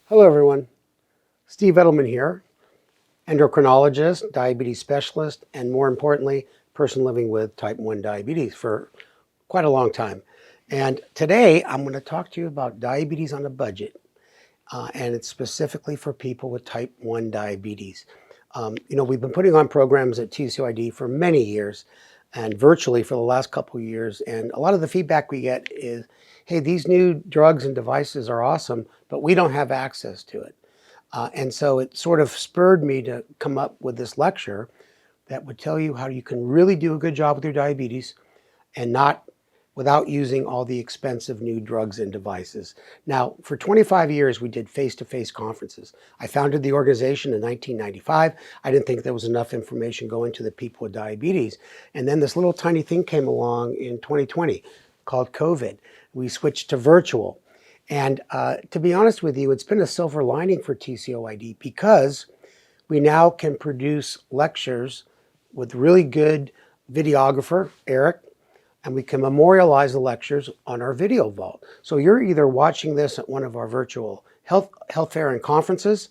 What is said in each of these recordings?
Hello everyone, Steve Edelman here, endocrinologist, diabetes specialist, and more importantly, person living with type 1 diabetes for quite a long time. And today I'm going to talk to you about diabetes on a budget, and it's specifically for people with type 1 diabetes. We've been putting on programs at TCOID for many years and virtually for the last couple of years. And a lot of the feedback we get is, hey, these new drugs and devices are awesome, but we don't have access to it. And so it sort of spurred me to come up with this lecture that would tell you how you can really do a good job with your diabetes and not without using all the expensive new drugs and devices. Now, for 25 years, we did face-to-face conferences. I founded the organization in 1995. I didn't think there was enough information going to the people with diabetes. And then this little tiny thing came along in 2020 called COVID. We switched to virtual. And to be honest with you, it's been a silver lining for TCOID because we now can produce lectures with really good videographer, Eric, and we can memorialize the lectures on our video vault. So you're either watching this at one of our virtual health fair and conferences,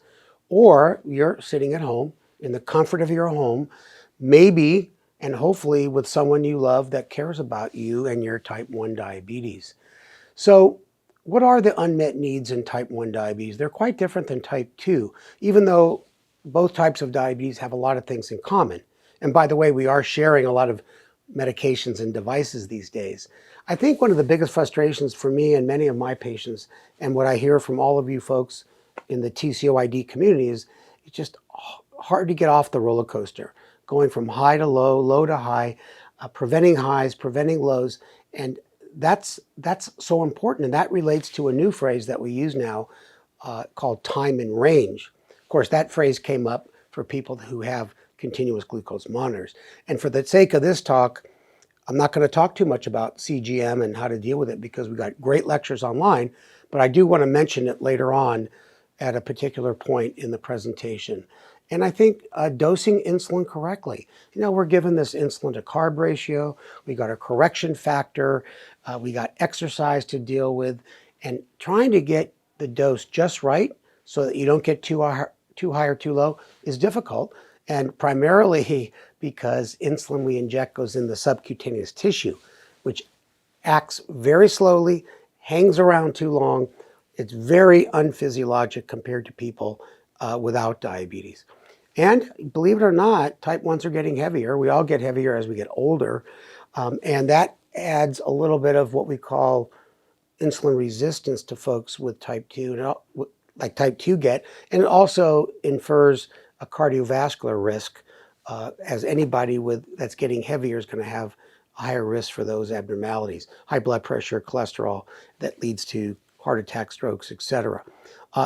or you're sitting at home in the comfort of your home, maybe and hopefully with someone you love that cares about you and your type 1 diabetes. So what are the unmet needs in type 1 diabetes? They're quite different than type 2, even though both types of diabetes have a lot of things in common. And by the way, we are sharing a lot of medications and devices these days. I think one of the biggest frustrations for me and many of my patients, and what I hear from all of you folks in the TCOID community, is it's just hard to get off the roller coaster, going from high to low, low to high, preventing highs, preventing lows. And that's so important. And that relates to a new phrase that we use now called time in range. Of course, that phrase came up for people who have continuous glucose monitors. And for the sake of this talk, I'm not going to talk too much about CGM and how to deal with it because we've got great lectures online, but I do want to mention it later on at a particular point in the presentation. And I think dosing insulin correctly. We're given this insulin to carb ratio, we got a correction factor, we got exercise to deal with, and trying to get the dose just right so that you don't get too high or too low is difficult. And primarily because insulin we inject goes in the subcutaneous tissue, which acts very slowly, hangs around too long. It's very unphysiologic compared to people without diabetes. And believe it or not, type 1s are getting heavier. We all get heavier as we get older. And that adds a little bit of what we call insulin resistance to folks with type 2, like type 2 get. And it also infers a cardiovascular risk, as anybody that's getting heavier is going to have a higher risk for those abnormalities, high blood pressure, cholesterol that leads to heart attack, strokes, etc.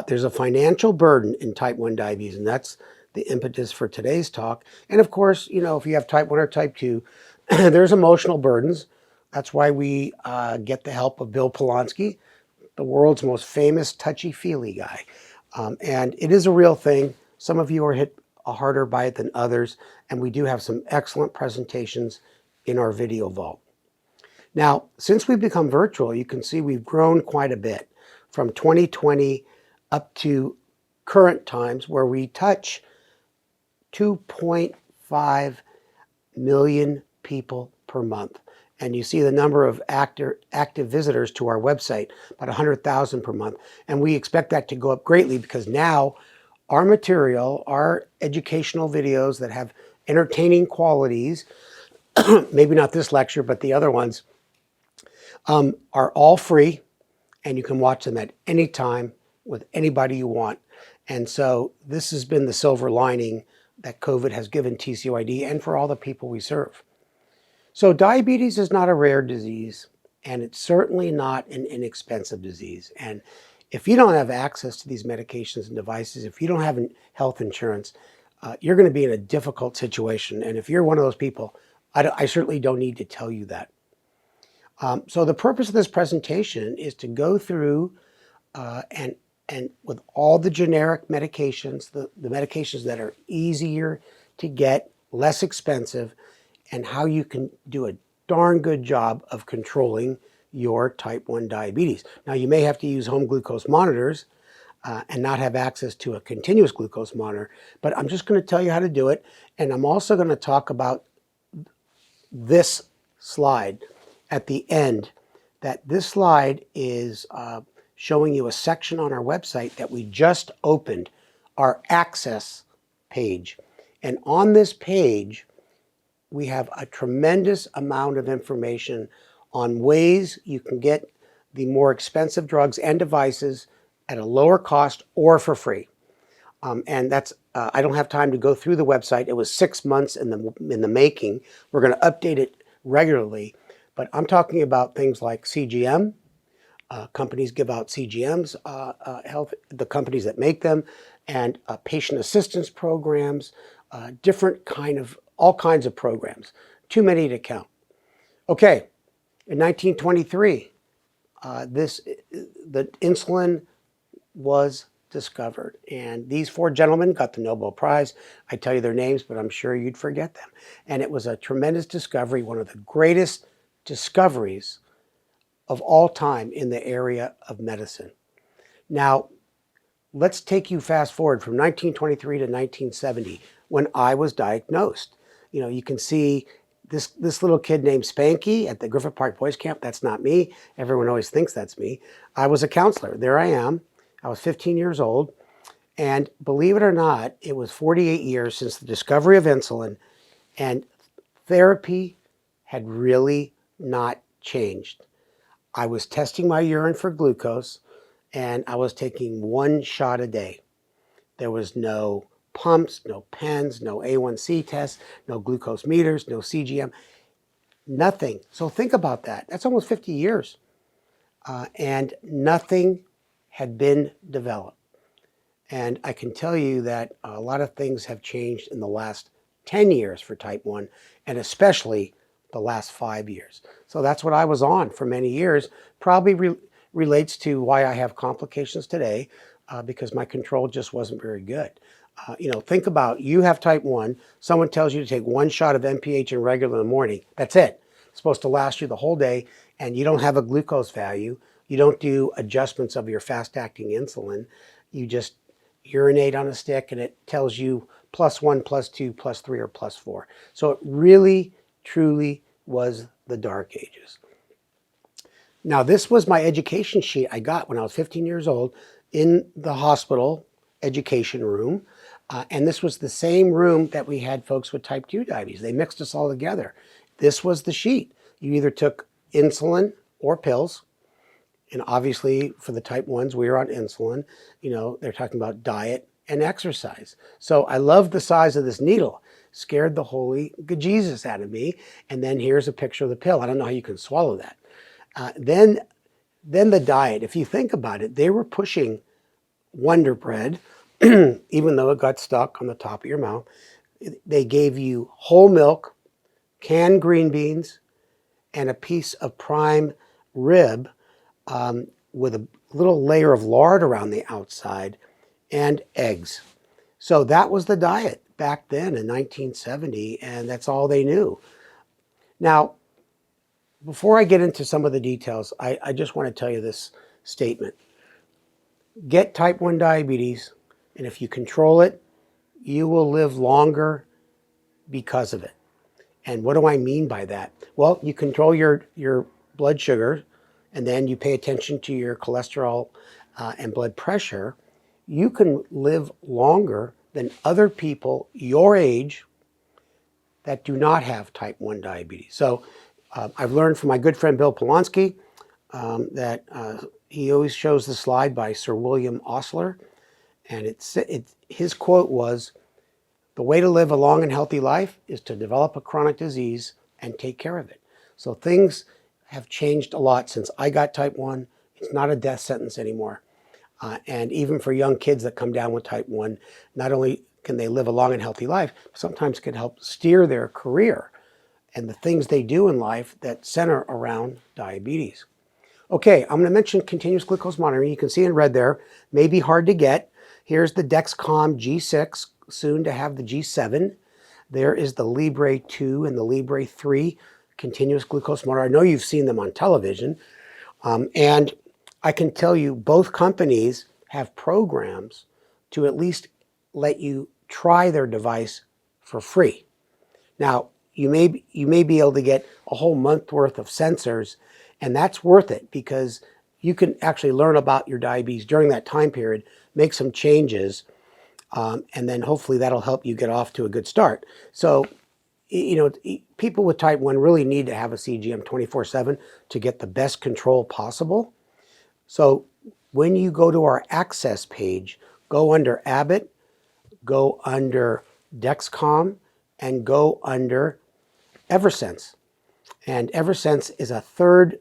There's a financial burden in type 1 diabetes, and that's the impetus for today's talk. And of course, if you have type 1 or type 2, there's emotional burdens. That's why we get the help of Bill Polonsky, the world's most famous touchy-feely guy. And it is a real thing. Some of you are hit harder by it than others, and we do have some excellent presentations in our video vault. Now, since we've become virtual, you can see we've grown quite a bit from 2020 up to current times where we touch 2.5 million people per month. And you see the number of active visitors to our website, about 100,000 per month. And we expect that to go up greatly because now our material, our educational videos that have entertaining qualities, maybe not this lecture, but the other ones, are all free, and you can watch them at any time with anybody you want. And so this has been the silver lining that COVID has given TCOID and for all the people we serve. So diabetes is not a rare disease, and it's certainly not an inexpensive disease. And if you don't have access to these medications and devices, if you don't have health insurance, you're going to be in a difficult situation. And if you're one of those people, I certainly don't need to tell you that. So the purpose of this presentation is to go through and with all the generic medications, the medications that are easier to get, less expensive, and how you can do a darn good job of controlling your type 1 diabetes. Now, you may have to use home glucose monitors, and not have access to a continuous glucose monitor. But I'm just going to tell you how to do it. And I'm also going to talk about this slide at the end. That this slide is showing you a section on our website that we just opened, our access page. And on this page, we have a tremendous amount of information on ways you can get the more expensive drugs and devices at a lower cost or for free. And that's, I don't have time to go through the website. It was 6 months in the making. We're going to update it regularly. But I'm talking about things like CGM. Companies give out CGMs, the companies that make them, and patient assistance programs, all kinds of programs. Too many to count. Okay, in 1923, the insulin was discovered, and these 4 gentlemen got the Nobel Prize. I tell you their names, but I'm sure you'd forget them. And it was a tremendous discovery, one of the greatest discoveries of all time in the area of medicine. Now, let's take you fast forward from 1923 to 1970 when I was diagnosed. You know, you can see this little kid named Spanky at the Griffith Park Boys Camp. That's not me. Everyone always thinks that's me. I was a counselor. There I am. I was 15 years old. And believe it or not, it was 48 years since the discovery of insulin, and therapy had really not changed. I was testing my urine for glucose, and I was taking 1 shot a day. There was no pumps, no pens, no A1C tests, no glucose meters, no CGM, nothing. So think about that. That's almost 50 years. And nothing had been developed. And I can tell you that a lot of things have changed in the last 10 years for type 1, and especially the last 5 years. So that's what I was on for many years. Probably relates to why I have complications today, because my control just wasn't very good. You know, think about, you have type 1, someone tells you to take 1 shot of NPH in regular in the morning. That's it. It's supposed to last you the whole day, and you don't have a glucose value. You don't do adjustments of your fast-acting insulin. You just urinate on a stick, and it tells you +1, +2, +3, or +4. So it really, truly was the dark ages. Now, this was my education sheet I got when I was 15 years old in the hospital education room. And this was the same room that we had folks with type 2 diabetes. They mixed us all together. This was the sheet. You either took insulin or pills. And obviously, for the type 1s, we were on insulin. You know, they're talking about diet and exercise. So I loved the size of this needle. Scared the holy bejesus out of me. And then here's a picture of the pill. I don't know how you can swallow that. Then the diet. If you think about it, they were pushing Wonder Bread, even though it got stuck on the top of your mouth. They gave you whole milk, canned green beans, and a piece of prime rib with a little layer of lard around the outside, and eggs. So that was the diet back then in 1970, and that's all they knew. Now, before I get into some of the details, I just want to tell you this statement. Get type 1 diabetes, and if you control it, you will live longer because of it. And what do I mean by that? Well, you control your blood sugar, and then you pay attention to your cholesterol and blood pressure. You can live longer than other people your age that do not have type 1 diabetes. So I've learned from my good friend Bill Polonsky that he always shows the slide by Sir William Osler, and his quote was, "The way to live a long and healthy life is to develop a chronic disease and take care of it." So things have changed a lot since I got type 1. It's not a death sentence anymore. And even for young kids that come down with type 1, not only can they live a long and healthy life, sometimes can help steer their career and the things they do in life that center around diabetes. Okay, I'm going to mention continuous glucose monitoring. You can see in red there, may be hard to get. Here's the Dexcom G6, soon to have the G7. There is the Libre 2 and the Libre 3 continuous glucose monitor. I know you've seen them on television. And I can tell you both companies have programs to at least let you try their device for free. Now, you may be able to get a whole month worth of sensors, and that's worth it because you can actually learn about your diabetes during that time period, make some changes, and then hopefully that'll help you get off to a good start. So, people with type 1 really need to have a CGM 24/7 to get the best control possible. So when you go to our access page, go under Abbott, go under Dexcom, and go under Eversense. And Eversense is a third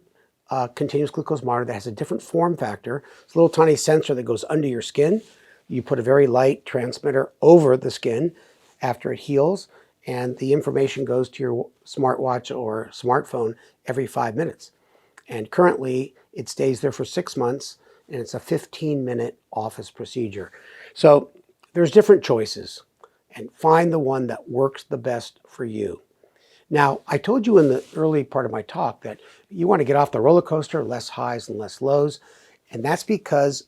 continuous glucose monitor that has a different form factor. It's a little tiny sensor that goes under your skin. You put a very light transmitter over the skin after it heals, and the information goes to your smartwatch or smartphone every 5 minutes. And currently, it stays there for 6 months, and it's a 15-minute office procedure. So there's different choices, and find the one that works the best for you. Now, I told you in the early part of my talk that you want to get off the roller coaster, less highs and less lows, and that's because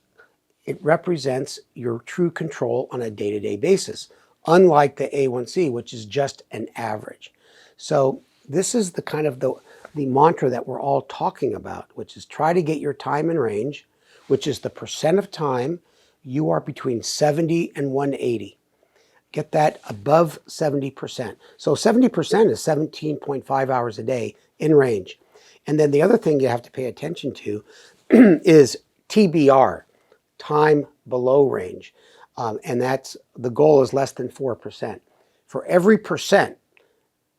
it represents your true control on a day-to-day basis, unlike the A1C, which is just an average. So this is the kind of the mantra that we're all talking about, which is try to get your time in range, which is the percent of time you are between 70 and 180. Get that above 70%. So 70% is 17.5 hours a day in range. And then the other thing you have to pay attention to is TBR, time below range. And that's the goal is less than 4%. For every percent,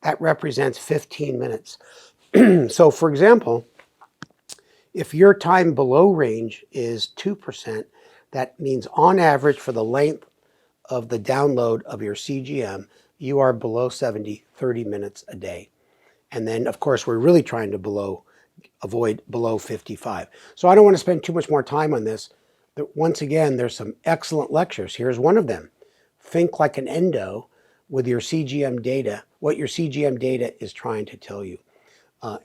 that represents 15 minutes. So for example, if your time below range is 2%, that means on average for the length of the download of your CGM, you are below 70, 30 minutes a day. And then of course, we're really trying to avoid below 55. So I don't want to spend too much more time on this. But once again, there's some excellent lectures. Here's one of them. Think like an endo with your CGM data, what your CGM data is trying to tell you.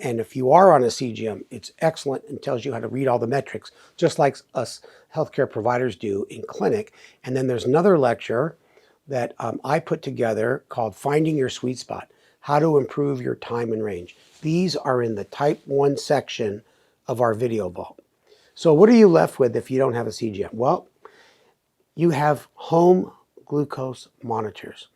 And if you are on a CGM, it's excellent and tells you how to read all the metrics, just like us healthcare providers do in clinic. And then there's another lecture that I put together called Finding Your Sweet Spot, How to Improve Your Time and Range. These are in the Type 1 section of our video vault. So what are you left with if you don't have a CGM? Well, you have home glucose monitors.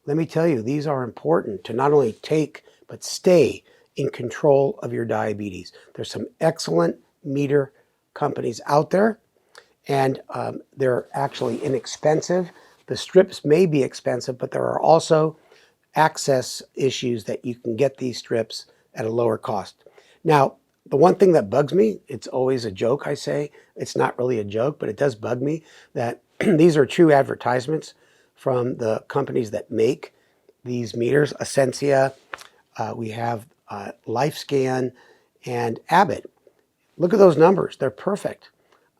Let me tell you, these are important to not only take, but stay in control of your diabetes. There's some excellent meter companies out there, and they're actually inexpensive. The strips may be expensive, but there are also access issues that you can get these strips at a lower cost. Now, the one thing that bugs me, it's always a joke, I say. It's not really a joke, but it does bug me that these are true advertisements from the companies that make these meters. Essentia, we have LifeScan, and Abbott. Look at those numbers. They're perfect.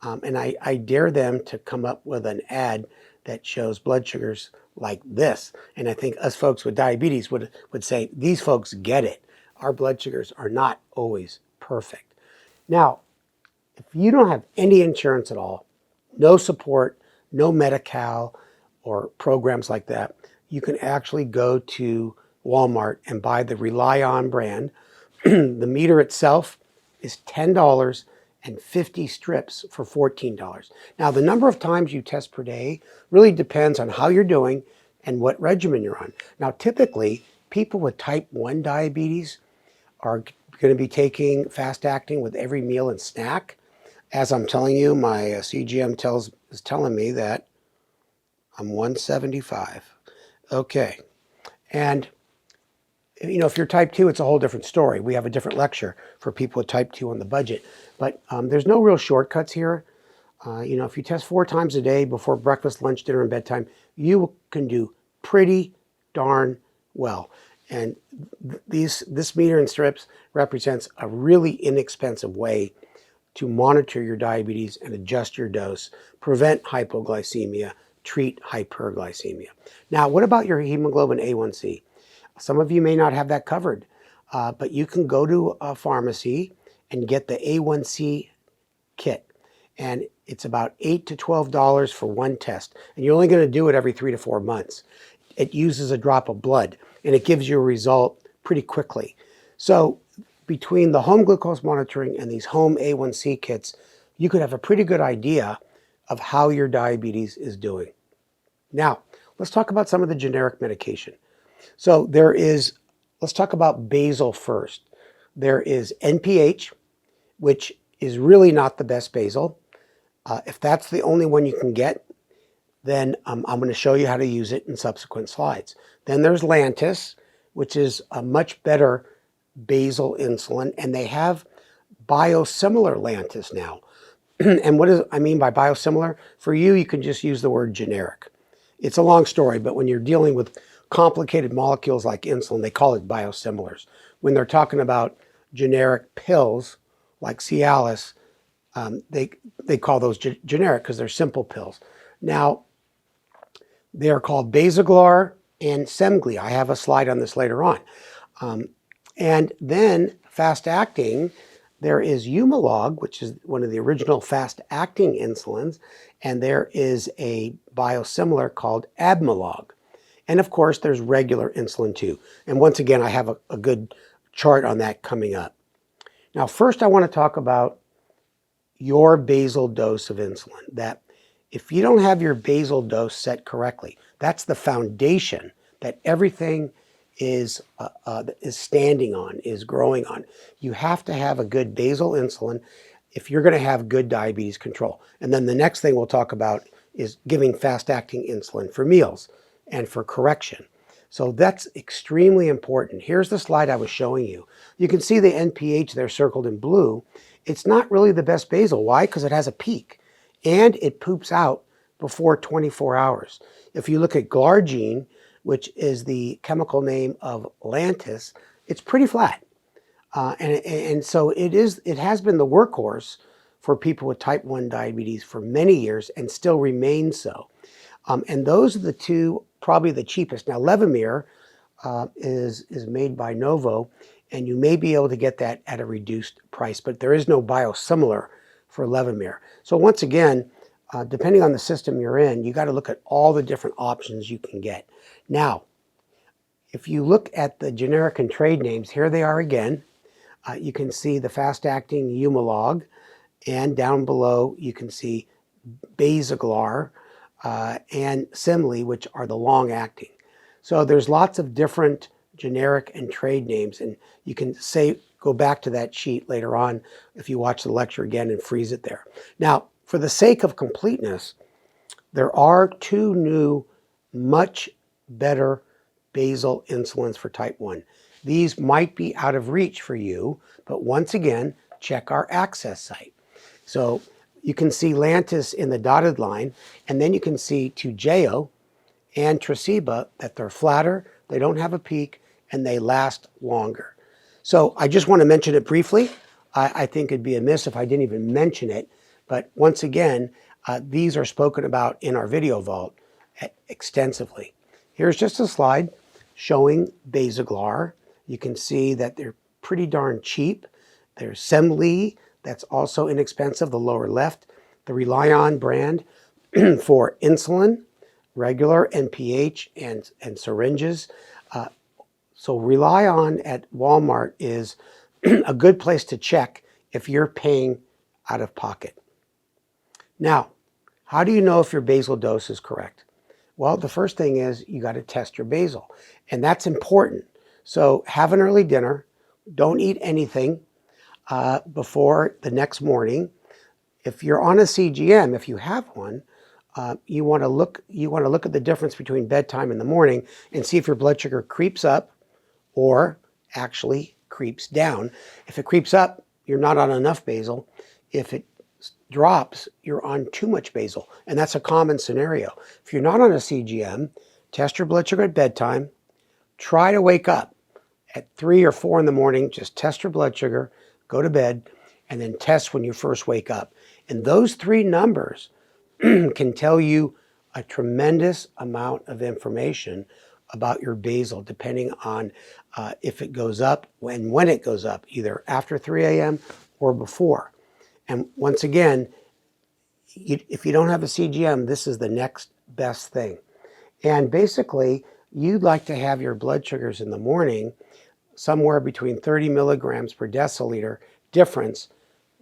And I dare them to come up with an ad that shows blood sugars like this. And I think us folks with diabetes would say, these folks get it. Our blood sugars are not always perfect. Now, if you don't have any insurance at all, no support, no Medi-Cal or programs like that, you can actually go to Walmart and buy the Rely On brand. The meter itself is $10 and 50 strips for $14. Now, the number of times you test per day really depends on how you're doing and what regimen you're on. Now, typically, people with type 1 diabetes are going to be taking fast acting with every meal and snack. As I'm telling you, my CGM is telling me that I'm 175. Okay. And if you're type 2, it's a whole different story. We have a different lecture for people with type 2 on the budget. But there's no real shortcuts here. If you test 4 times a day before breakfast, lunch, dinner, and bedtime, you can do pretty darn well. And this meter and strips represents a really inexpensive way to monitor your diabetes and adjust your dose, prevent hypoglycemia, treat hyperglycemia. Now, what about your hemoglobin A1C? Some of you may not have that covered, but you can go to a pharmacy and get the A1C kit. and it's about $8 to $12 for one test. And you're only going to do it every 3 to 4 months. It uses a drop of blood, and it gives you a result pretty quickly. So between the home glucose monitoring and these home A1C kits, you could have a pretty good idea of how your diabetes is doing. Now, let's talk about some of the generic medication. So let's talk about basal first. There is NPH, which is really not the best basal. If that's the only one you can get, then I'm going to show you how to use it in subsequent slides. Then there's Lantus, which is a much better basal insulin, and they have biosimilar Lantus now. And what I mean by biosimilar? For you can just use the word generic. It's a long story, but when you're dealing with complicated molecules like insulin, they call it biosimilars. When they're talking about generic pills like Cialis, they call those generic because they're simple pills. Now, they are called Basaglar and Semglee. I have a slide on this later on. And then fast-acting, there is Humalog, which is one of the original fast-acting insulins, and there is a biosimilar called Abmalog. And of course, there's regular insulin too. And once again, I have a good chart on that coming up. Now, first I want to talk about your basal dose of insulin. That if you don't have your basal dose set correctly, that's the foundation that everything is standing on, is growing on. You have to have a good basal insulin if you're going to have good diabetes control. And then the next thing we'll talk about is giving fast-acting insulin for meals and for correction. So that's extremely important. Here's the slide I was showing you. You can see the NPH there circled in blue. It's not really the best basal. Why? Because it has a peak and it poops out before 24 hours. If you look at glargine, which is the chemical name of Lantus, it's pretty flat. And so it has been the workhorse for people with type 1 diabetes for many years and still remains so. And those are the two, probably the cheapest. Now, Levemir is made by Novo, and you may be able to get that at a reduced price, but there is no biosimilar for Levemir. So once again, depending on the system you're in, you got to look at all the different options you can get. Now, if you look at the generic and trade names, here they are again. You can see the fast-acting Humalog, and down below you can see Basaglar and Semglee, which are the long-acting. So there's lots of different generic and trade names, and you can go back to that sheet later on if you watch the lecture again and freeze it there. Now, for the sake of completeness, there are two new, much better basal insulins for type 1. These might be out of reach for you, but once again, check our access site. So you can see Lantus in the dotted line, and then you can see Toujeo and Tresiba that they're flatter, they don't have a peak, and they last longer. So I just want to mention it briefly. I think it'd be amiss if I didn't even mention it, but once again, these are spoken about in our video vault extensively. Here's just a slide showing Basaglar. You can see that they're pretty darn cheap. There's Semglee, that's also inexpensive, the lower left. The Relion brand for insulin, regular NPH, and syringes. So Relion at Walmart is a good place to check if you're paying out of pocket. Now, how do you know if your basal dose is correct? Well, the first thing is you got to test your basal, and that's important. So have an early dinner. Don't eat anything before the next morning. If you're on a CGM, if you have one, you want to look at the difference between bedtime and the morning and see if your blood sugar creeps up or actually creeps down. If it creeps up, you're not on enough basal. If it drops, you're on too much basal, and that's a common scenario. If you're not on a CGM, test your blood sugar at bedtime. Try to wake up at 3 or 4 in the morning. Just test your blood sugar, go to bed, and then test when you first wake up. And those three numbers can tell you a tremendous amount of information about your basal, depending on if it goes up and when it goes up, either after 3 a.m. or before. And once again, if you don't have a CGM, this is the next best thing. And basically, you'd like to have your blood sugars in the morning somewhere between 30 milligrams per deciliter difference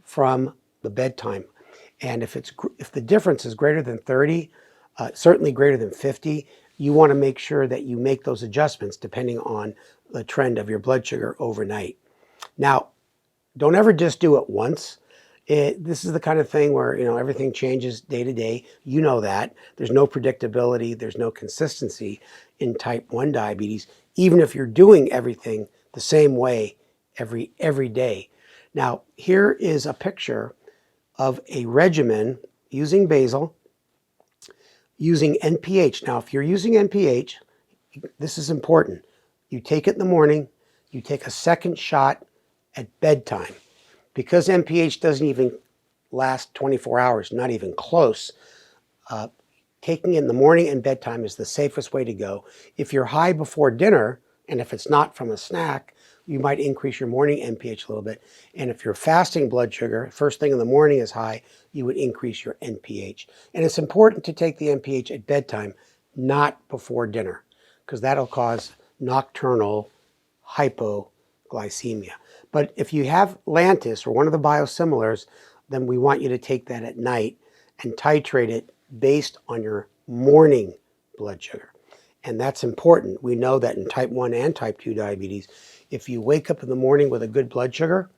from the bedtime. And if the difference is greater than 30, certainly greater than 50, you want to make sure that you make those adjustments depending on the trend of your blood sugar overnight. Now, don't ever just do it once. This is the kind of thing where, everything changes day to day. You know that. There's no predictability. There's no consistency in type 1 diabetes, even if you're doing everything the same way every day. Now, here is a picture of a regimen using basal, using NPH. Now, if you're using NPH, this is important. You take it in the morning, you take a second shot at bedtime. Because NPH doesn't even last 24 hours, not even close, taking it in the morning and bedtime is the safest way to go. If you're high before dinner, and if it's not from a snack, you might increase your morning NPH a little bit. And if your fasting blood sugar, first thing in the morning is high, you would increase your NPH. And it's important to take the NPH at bedtime, not before dinner, because that'll cause nocturnal hypoglycemia. But if you have Lantus or one of the biosimilars, then we want you to take that at night and titrate it based on your morning blood sugar. And that's important. We know that in type 1 and type 2 diabetes, if you wake up in the morning with a good blood sugar,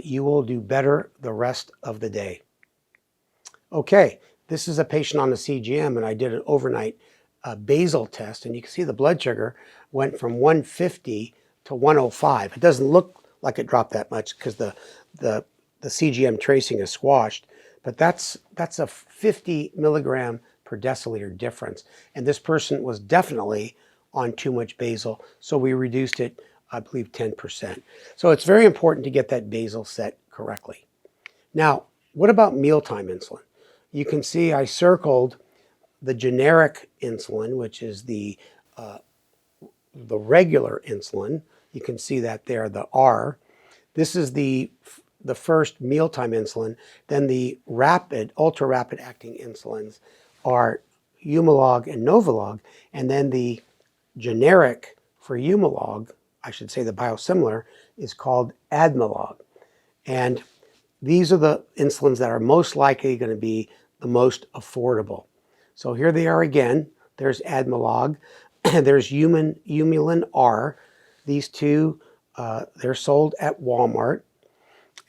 you will do better the rest of the day. Okay, this is a patient on a CGM, and I did an overnight basal test, and you can see the blood sugar went from 150 to 105. It doesn't look like it dropped that much because the CGM tracing is squashed, but that's a 50 milligram per deciliter difference. And this person was definitely on too much basal, so we reduced it, I believe, 10%. So it's very important to get that basal set correctly. Now, what about mealtime insulin? You can see I circled the generic insulin, which is the regular insulin. You can see that there, the R. This is the first mealtime insulin. Then the rapid, ultra rapid acting insulins are Humalog and Novolog. And then the generic for Humalog, I should say the biosimilar, is called Admelog. And these are the insulins that are most likely going to be the most affordable. So here they are again. There's Admelog. There's Humulin R. These two, they're sold at Walmart.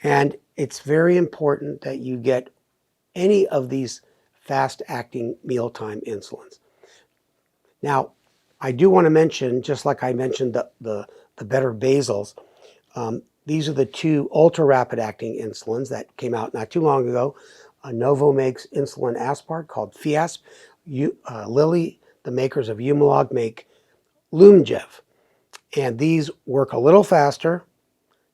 And it's very important that you get any of these fast-acting mealtime insulins. Now, I do want to mention, just like I mentioned the better basals, these are the two ultra-rapid-acting insulins that came out not too long ago. Novo makes insulin aspart called Fiasp. Lilly, the makers of Humalog, make Lumjev. And these work a little faster,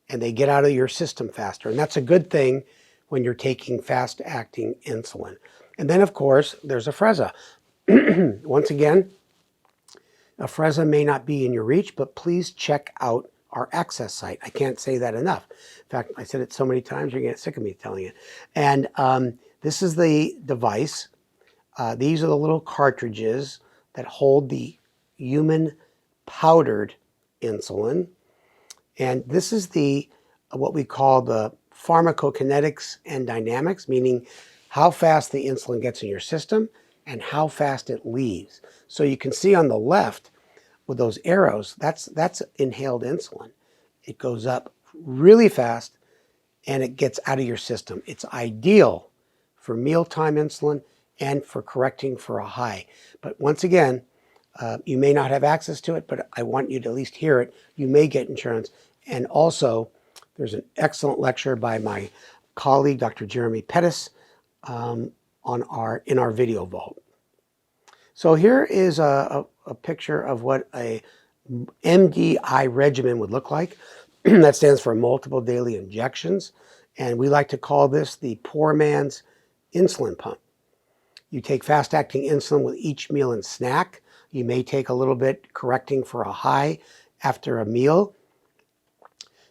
and they get out of your system faster. And that's a good thing when you're taking fast-acting insulin. And then, of course, there's Afrezza. Once again, Afrezza may not be in your reach, but please check out our access site. I can't say that enough. In fact, I said it so many times, you're going to get sick of me telling it. And this is the device. These are the little cartridges that hold the human powdered insulin. And this is what we call the pharmacokinetics and dynamics, meaning how fast the insulin gets in your system and how fast it leaves. So you can see on the left with those arrows, that's inhaled insulin. It goes up really fast and it gets out of your system. It's ideal for mealtime insulin and for correcting for a high. But once again, you may not have access to it, but I want you to at least hear it. You may get insurance. And also, there's an excellent lecture by my colleague, Dr. Jeremy Pettis, in our video vault. So here is a picture of what a MDI regimen would look like. That stands for multiple daily injections. And we like to call this the poor man's insulin pump. You take fast-acting insulin with each meal and snack. You may take a little bit correcting for a high after a meal.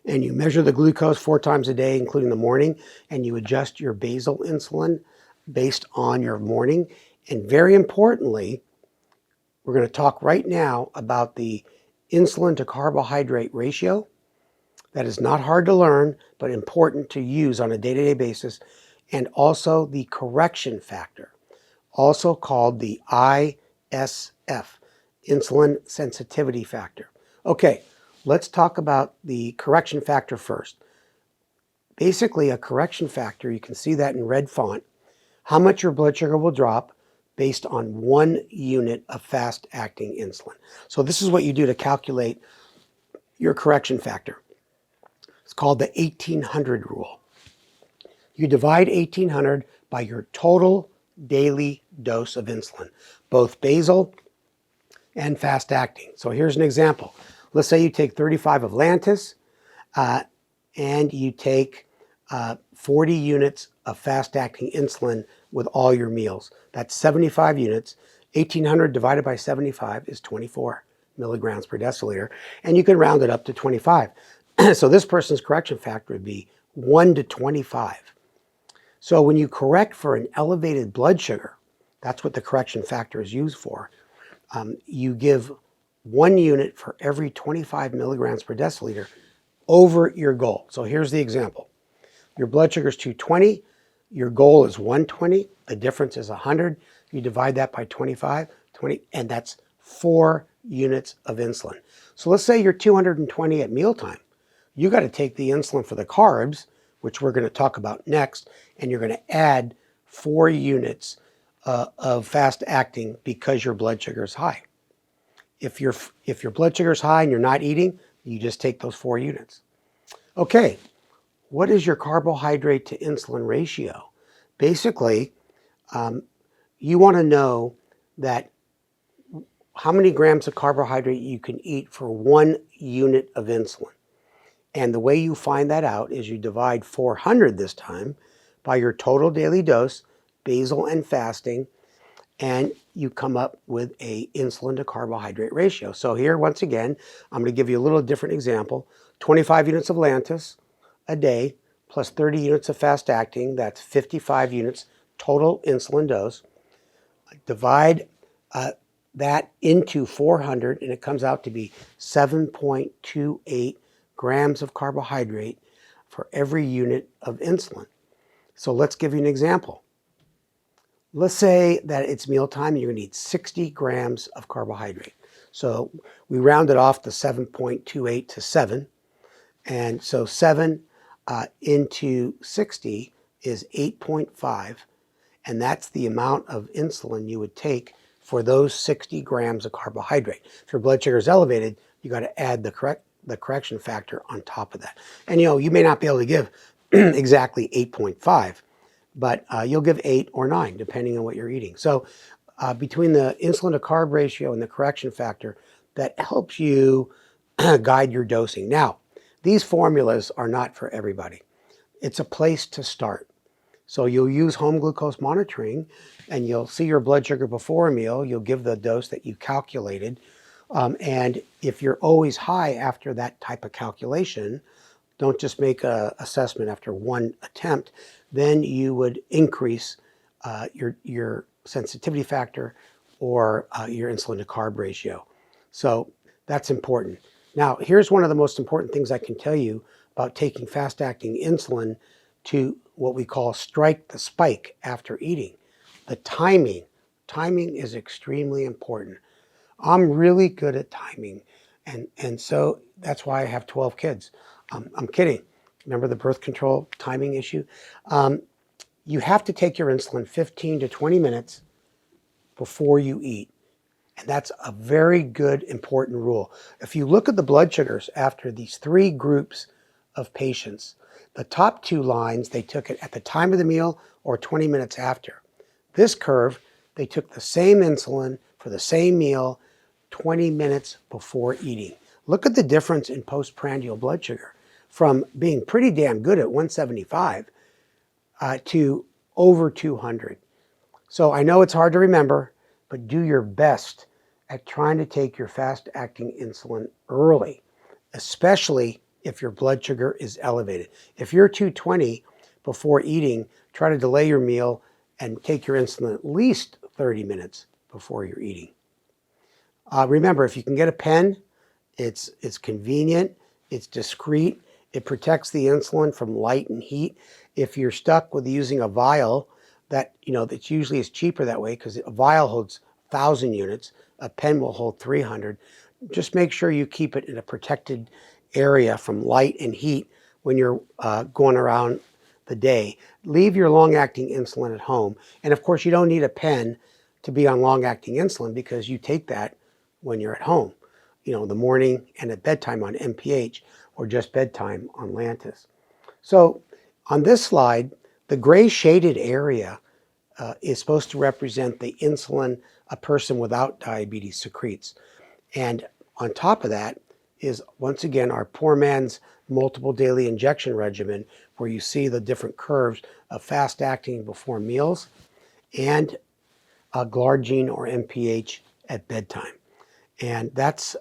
And you measure the glucose 4 times a day, including the morning, and you adjust your basal insulin based on your morning. And very importantly, we're going to talk right now about the insulin to carbohydrate ratio. That is not hard to learn, but important to use on a day-to-day basis. And also the correction factor, also called the ISF, insulin sensitivity factor. Okay, let's talk about the correction factor first. Basically, a correction factor, you can see that in red font, how much your blood sugar will drop based on 1 unit of fast-acting insulin. So this is what you do to calculate your correction factor. It's called the 1800 rule. You divide 1800 by your total daily dose of insulin, both basal and fast-acting. So here's an example. Let's say you take 35 of Lantus and you take 40 units of fast-acting insulin with all your meals. That's 75 units. 1800 divided by 75 is 24 milligrams per deciliter, and you can round it up to 25. So this person's correction factor would be 1 to 25. So when you correct for an elevated blood sugar, that's what the correction factor is used for, you give 1 unit for every 25 milligrams per deciliter over your goal. So here's the example. Your blood sugar is 220, your goal is 120, the difference is 100. You divide that by 25, 20, and that's 4 units of insulin. So let's say you're 220 at mealtime. You got to take the insulin for the carbs, which we're going to talk about next, and you're going to add 4 units of fast acting because your blood sugar is high. If your blood sugar is high and you're not eating, you just take those 4 units. Okay, what is your carbohydrate to insulin ratio? Basically, you want to know that how many grams of carbohydrate you can eat for 1 unit of insulin. And the way you find that out is you divide 400 this time by your total daily dose, basal and fasting, and you come up with a insulin to carbohydrate ratio. So here, once again, I'm going to give you a little different example. 25 units of Lantus a day plus 30 units of fast acting, that's 55 units total insulin dose. Divide that into 400 and it comes out to be 7.28 grams of carbohydrate for every unit of insulin. So let's give you an example. Let's say that it's mealtime and you're going to eat 60 grams of carbohydrate. So we rounded off the 7.28 to 7. And so 7 into 60 is 8.5. And that's the amount of insulin you would take for those 60 grams of carbohydrate. If your blood sugar is elevated, you got to add the correction factor on top of that. And you may not be able to give exactly 8.5, but you'll give 8 or 9 depending on what you're eating. So between the insulin to carb ratio and the correction factor, that helps you guide your dosing. Now, these formulas are not for everybody. It's a place to start. So you'll use home glucose monitoring and you'll see your blood sugar before a meal. You'll give the dose that you calculated. And if you're always high after that type of calculation, don't just make an assessment after 1 attempt, then you would increase your sensitivity factor or your insulin to carb ratio. So that's important. Now, here's one of the most important things I can tell you about taking fast-acting insulin to what we call strike the spike after eating. The timing. Timing is extremely important. I'm really good at timing, and so that's why I have 12 kids. I'm kidding. Remember the birth control timing issue? You have to take your insulin 15 to 20 minutes before you eat. And that's a very good, important rule. If you look at the blood sugars after these 3 groups of patients, the top 2 lines, they took it at the time of the meal or 20 minutes after. This curve, they took the same insulin for the same meal 20 minutes before eating. Look at the difference in postprandial blood sugar from being pretty damn good at 175 to over 200. So I know it's hard to remember, but do your best at trying to take your fast-acting insulin early, especially if your blood sugar is elevated. If you're 220 before eating, try to delay your meal and take your insulin at least 30 minutes before you're eating. Remember, if you can get a pen, it's convenient, it's discreet, it protects the insulin from light and heat. If you're stuck with using a vial, that usually is cheaper that way, because a vial holds 1,000 units, a pen will hold 300. Just make sure you keep it in a protected area from light and heat when you're going around the day. Leave your long-acting insulin at home. And of course, you don't need a pen to be on long-acting insulin, because you take that when you're at home, in the morning and at bedtime on MPH, or just bedtime on Lantus. So on this slide, the gray shaded area is supposed to represent the insulin a person without diabetes secretes. And on top of that is, once again, our poor man's multiple daily injection regimen, where you see the different curves of fast acting before meals and glargine or MPH at bedtime. And that's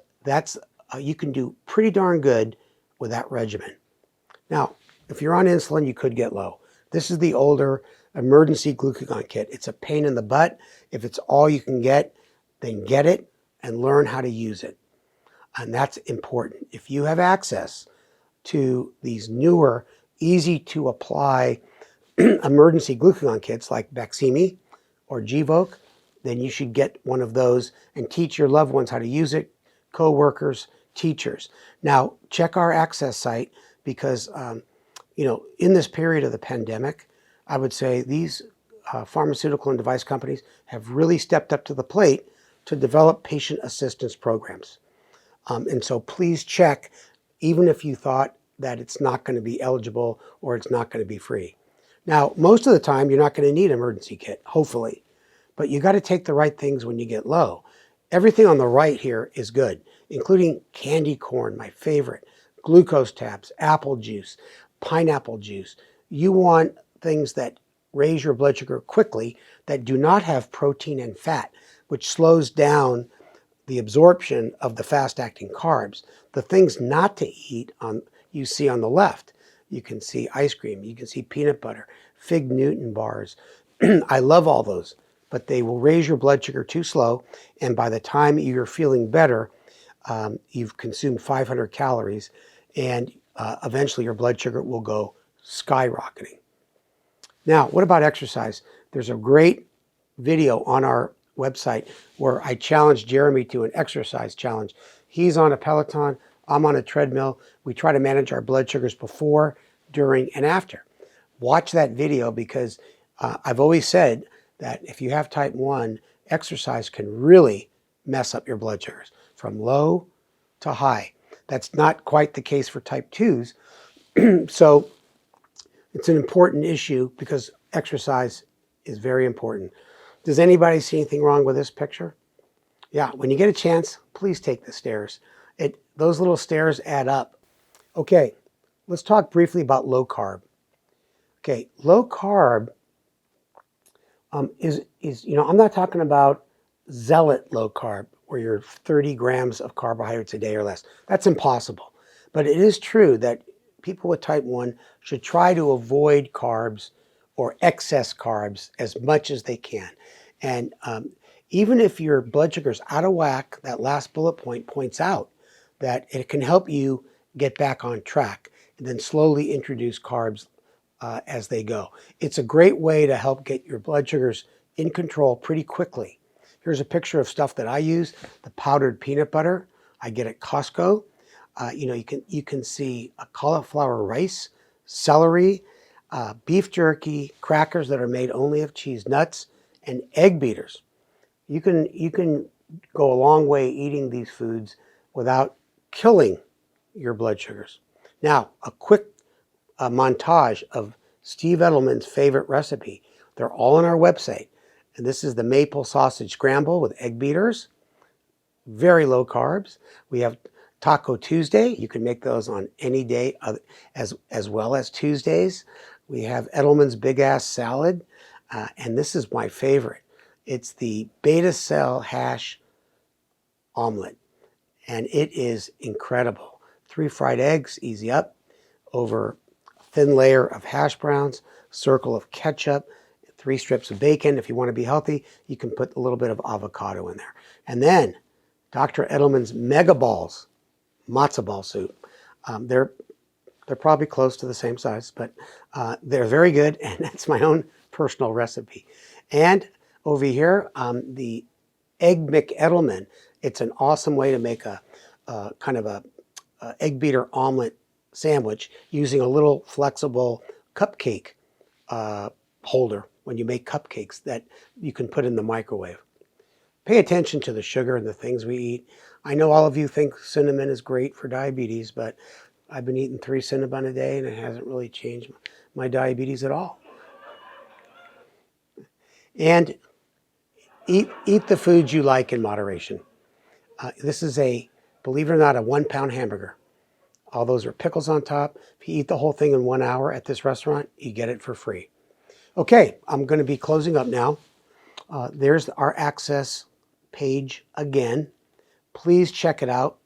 you can do pretty darn good with that regimen. Now, if you're on insulin, you could get low. This is the older emergency glucagon kit. It's a pain in the butt. If it's all you can get, then get it and learn how to use it. And that's important. If you have access to these newer, easy to apply emergency glucagon kits like Baqsimi or Gvoke, then you should get one of those and teach your loved ones how to use it, co-workers, teachers. Now, check our access site, because in this period of the pandemic, I would say these pharmaceutical and device companies have really stepped up to the plate to develop patient assistance programs. And so please check, even if you thought that it's not going to be eligible or it's not going to be free. Now, most of the time, you're not going to need an emergency kit, hopefully. But you got to take the right things when you get low. Everything on the right here is good, including candy corn, my favorite, glucose tabs, apple juice, pineapple juice. You want things that raise your blood sugar quickly, that do not have protein and fat, which slows down the absorption of the fast-acting carbs. The things not to eat you see on the left. You can see ice cream, you can see peanut butter, Fig Newton bars. I love all those, but they will raise your blood sugar too slow, and by the time you're feeling better, you've consumed 500 calories, and eventually your blood sugar will go skyrocketing. Now, what about exercise? There's a great video on our website where I challenged Jeremy to an exercise challenge. He's on a Peloton, I'm on a treadmill. We try to manage our blood sugars before, during, and after. Watch that video, because I've always said that if you have type 1, exercise can really mess up your blood sugars from low to high. That's not quite the case for type 2s. So it's an important issue, because exercise is very important. Does anybody see anything wrong with this picture? Yeah, when you get a chance, please take the stairs. Those little stairs add up. Okay, let's talk briefly about low carb. Okay, low carb is I'm not talking about zealot low carb, where you're 30 grams of carbohydrates a day or less. That's impossible. But it is true that people with type 1 should try to avoid carbs or excess carbs as much as they can. And even if your blood sugar is out of whack, that last bullet point points out that it can help you get back on track, and then slowly introduce carbs as they go. It's a great way to help get your blood sugars in control pretty quickly. Here's a picture of stuff that I use: the powdered peanut butter I get at Costco. You can see a cauliflower rice, celery, beef jerky, crackers that are made only of cheese nuts, and egg beaters. You can go a long way eating these foods without killing your blood sugars. Now, a quick montage of Steve Edelman's favorite recipe. They're all on our website. And this is the maple sausage scramble with egg beaters. Very low carbs. We have Taco Tuesday. You can make those on any day as well as Tuesdays. We have Edelman's Big Ass Salad. And this is my favorite. It's the beta cell hash omelet. And it is incredible. 3 fried eggs, easy up, over a thin layer of hash browns, circle of ketchup, 3 strips of bacon. If you want to be healthy, you can put a little bit of avocado in there. And then Dr. Edelman's Mega Balls matzo ball soup. They're probably close to the same size, but they're very good, and it's my own personal recipe. And over here, the Egg McEdelman. It's an awesome way to make a kind of a egg beater omelet sandwich using a little flexible cupcake holder when you make cupcakes that you can put in the microwave. Pay attention to the sugar and the things we eat. I know all of you think cinnamon is great for diabetes, but I've been eating 3 cinnamon a day and it hasn't really changed my diabetes at all. And eat the foods you like in moderation. This is believe it or not, a 1-pound hamburger. All those are pickles on top. If you eat the whole thing in 1 hour at this restaurant, you get it for free. Okay, I'm going to be closing up now. There's our access page again. Please check it out.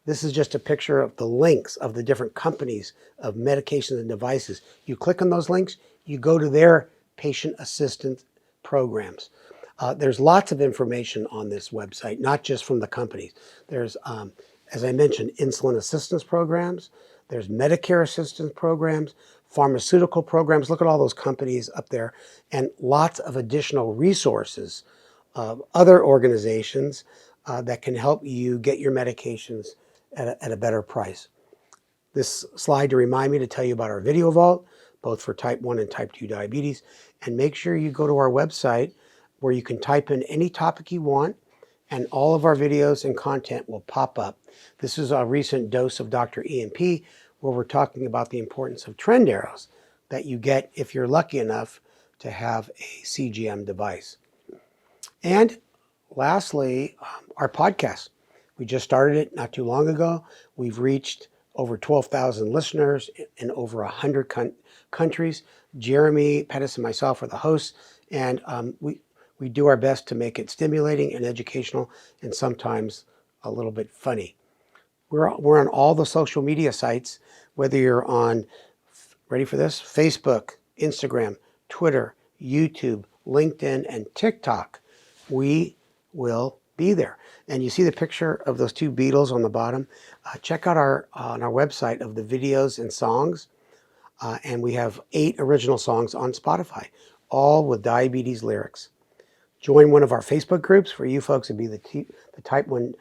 This is just a picture of the links of the different companies of medications and devices. You click on those links, you go to their patient assistance programs. There's lots of information on this website, not just from the companies. There's, as I mentioned, insulin assistance programs. There's Medicare assistance programs, pharmaceutical programs. Look at all those companies up there, and lots of additional resources of other organizations that can help you get your medications at a better price. This slide to remind me to tell you about our video vault, both for type 1 and type 2 diabetes. And make sure you go to our website where you can type in any topic you want, and all of our videos and content will pop up. This is a recent dose of Dr. EMP, where we're talking about the importance of trend arrows that you get if you're lucky enough to have a CGM device. And lastly, our podcast. We just started it not too long ago. We've reached over 12,000 listeners in over 100 countries. Jeremy Pettis and myself are the hosts, and we do our best to make it stimulating and educational, and sometimes a little bit funny. We're on all the social media sites, whether you're on, ready for this, Facebook, Instagram, Twitter, YouTube, LinkedIn, and TikTok. We will be there. And you see the picture of those 2 beetles on the bottom. Check out on our website of the videos and songs. And we have 8 original songs on Spotify, all with diabetes lyrics. Join one of our Facebook groups for you folks to be the type 1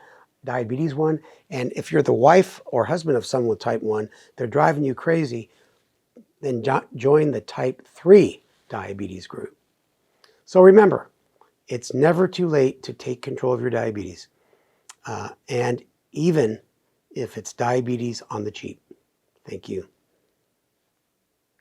diabetes one. And if you're the wife or husband of someone with type 1, they're driving you crazy, then join the type 3 diabetes group. So remember, it's never too late to take control of your diabetes. And even if it's diabetes on the cheap. Thank you.